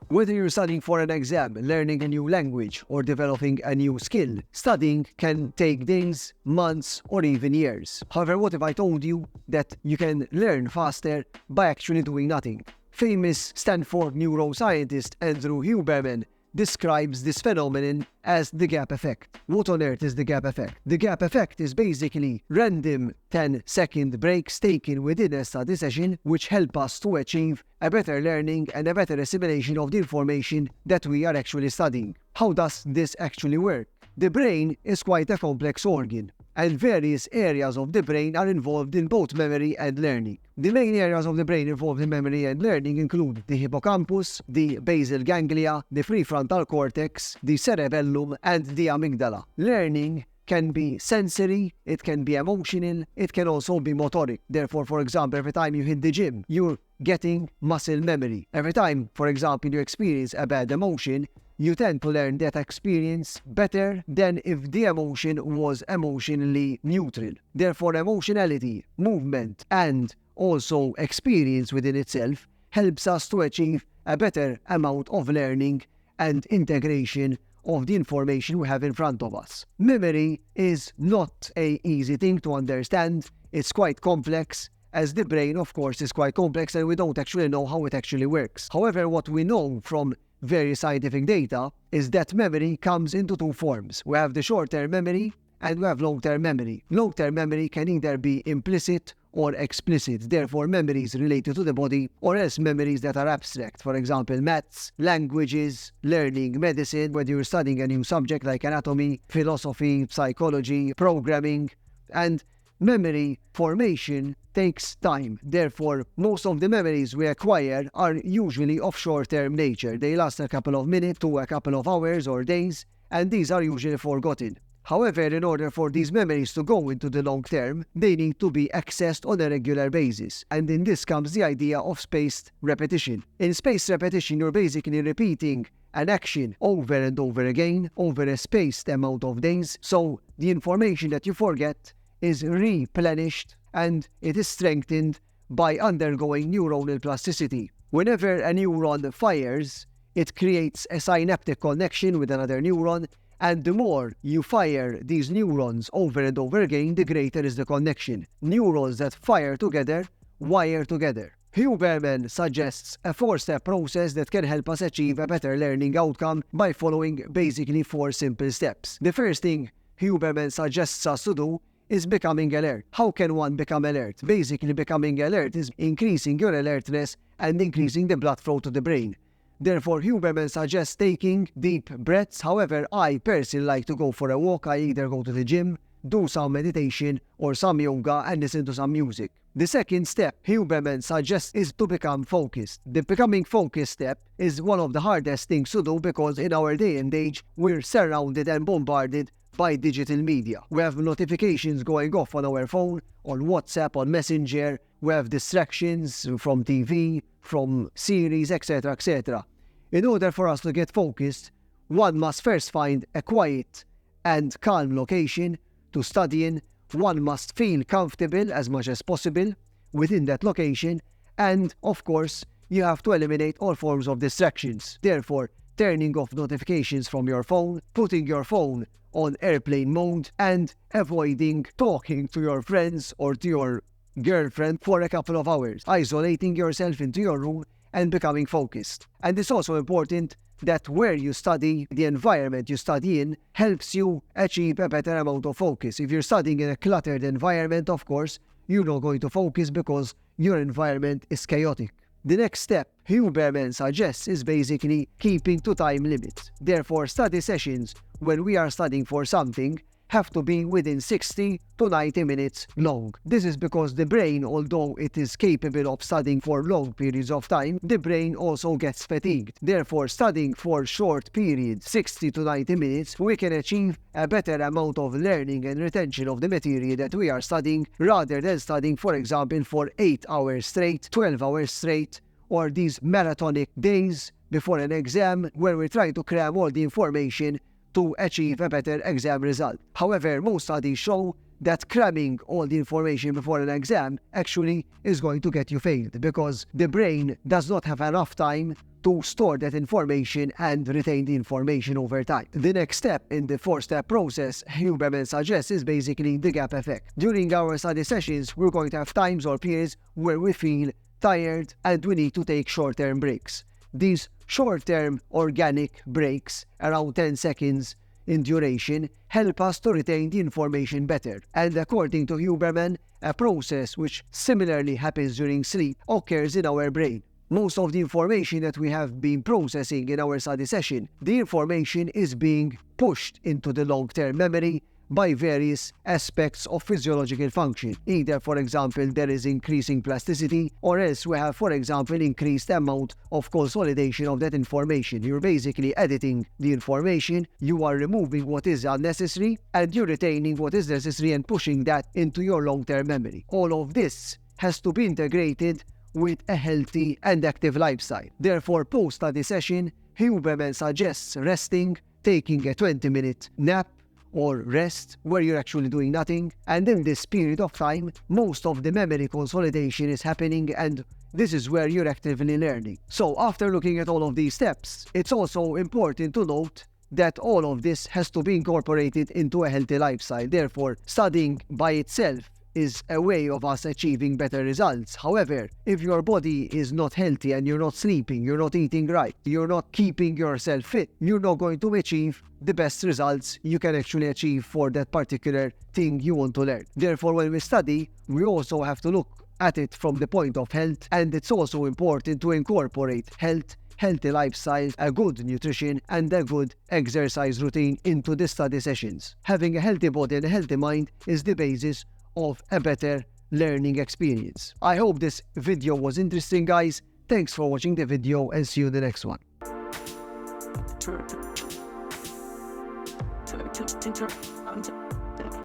Whether you're studying for an exam, learning a new language, or developing a new skill, studying can take days, months, or even years. However, what if I told you that you can learn faster by actually doing nothing? Famous Stanford neuroscientist Andrew Huberman describes this phenomenon as the gap effect. What on earth is the gap effect? The gap effect is basically random 10-second breaks taken within a study session which help us to achieve a better learning and a better assimilation of the information that we are actually studying. How does this actually work? The brain is quite a complex organ, and various areas of the brain are involved in both memory and learning. The main areas of the brain involved in memory and learning include the hippocampus, the basal ganglia, the prefrontal cortex, the cerebellum, and the amygdala. Learning can be sensory, it can be emotional, it can also be motoric. Therefore, for example, every time you hit the gym, you're getting muscle memory. Every time, for example, you experience a bad emotion, you tend to learn that experience better than if the emotion was emotionally neutral. Therefore, emotionality, movement, and also experience within itself helps us to achieve a better amount of learning and integration of the information we have in front of us. Memory is not an easy thing to understand. It's quite complex, as the brain, of course, is quite complex and we don't actually know how it actually works. However, what we know from various scientific data is that memory comes into two forms. We have the short-term memory and we have long-term memory. Long-term memory can either be implicit or explicit, therefore memories related to the body, or else memories that are abstract, for example maths, languages, learning, medicine, whether you're studying a new subject like anatomy, philosophy, psychology, programming. And memory formation takes time. Therefore, most of the memories we acquire are usually of short-term nature. They last a couple of minutes to a couple of hours or days, and these are usually forgotten. However, in order for these memories to go into the long term, they need to be accessed on a regular basis. And in this comes the idea of spaced repetition. In spaced repetition, you're basically repeating an action over and over again over a spaced amount of days, so the information that you forget is replenished and it is strengthened by undergoing neuronal plasticity. Whenever a neuron fires, it creates a synaptic connection with another neuron, and the more you fire these neurons over and over again, the greater is the connection. Neurons that fire together wire together. Huberman suggests a 4-step process that can help us achieve a better learning outcome by following basically 4 simple steps. The first thing Huberman suggests us to do is becoming alert. How can one become alert? Basically, becoming alert is increasing your alertness and increasing the blood flow to the brain. Therefore, Huberman suggests taking deep breaths. However, I personally like to go for a walk. I either go to the gym, do some meditation or some yoga and listen to some music. The second step Huberman suggests is to become focused. The becoming focused step is one of the hardest things to do because in our day and age, we're surrounded and bombarded by digital media. We have notifications going off on our phone, on WhatsApp, on Messenger. We have distractions from TV, from series, etc., etc. In order for us to get focused, one must first find a quiet and calm location to study in. One must feel comfortable as much as possible within that location, and of course, you have to eliminate all forms of distractions. Therefore, turning off notifications from your phone, putting your phone on airplane mode, and avoiding talking to your friends or to your girlfriend for a couple of hours, isolating yourself into your room and becoming focused. And it's also important that where you study, the environment you study in, helps you achieve a better amount of focus. If you're studying in a cluttered environment, of course, you're not going to focus because your environment is chaotic. The next step Huberman suggests is basically keeping to time limits. Therefore, study sessions, when we are studying for something, have to be within 60 to 90 minutes long. This is because the brain, although it is capable of studying for long periods of time, the brain also gets fatigued. Therefore, studying for short periods, 60 to 90 minutes, we can achieve a better amount of learning and retention of the material that we are studying, rather than studying, for example, for 8 hours straight, 12 hours straight, or these marathonic days before an exam where we try to cram all the information to achieve a better exam result. However, most studies show that cramming all the information before an exam actually is going to get you failed, because the brain does not have enough time to store that information and retain the information over time. The next step in the 4-step process Huberman suggests is basically the gap effect. During our study sessions, we're going to have times or periods where we feel tired and we need to take short-term breaks. These short-term organic breaks, around 10 seconds in duration, help us to retain the information better. And according to Huberman, a process which similarly happens during sleep occurs in our brain. Most of the information that we have been processing in our study session, the information is being pushed into the long-term memory by various aspects of physiological function. Either, for example, there is increasing plasticity, or else we have, for example, increased amount of consolidation of that information. You're basically editing the information, you are removing what is unnecessary, and you're retaining what is necessary and pushing that into your long-term memory. All of this has to be integrated with a healthy and active lifestyle. Therefore, post-study session, Huberman suggests resting, taking a 20-minute nap or rest where you're actually doing nothing, and in this period of time, most of the memory consolidation is happening, and this is where you're actively learning. So after looking at all of these steps, it's also important to note that all of this has to be incorporated into a healthy lifestyle. Therefore, studying by itself is a way of us achieving better results. However, if your body is not healthy and you're not sleeping, you're not eating right, you're not keeping yourself fit, you're not going to achieve the best results you can actually achieve for that particular thing you want to learn. Therefore, when we study, we also have to look at it from the point of health, and it's also important to incorporate health, healthy lifestyle, a good nutrition, and a good exercise routine into the study sessions. Having a healthy body and a healthy mind is the basis of a better learning experience. I hope this video was interesting, guys. Thanks for watching the video, and see you in the next one.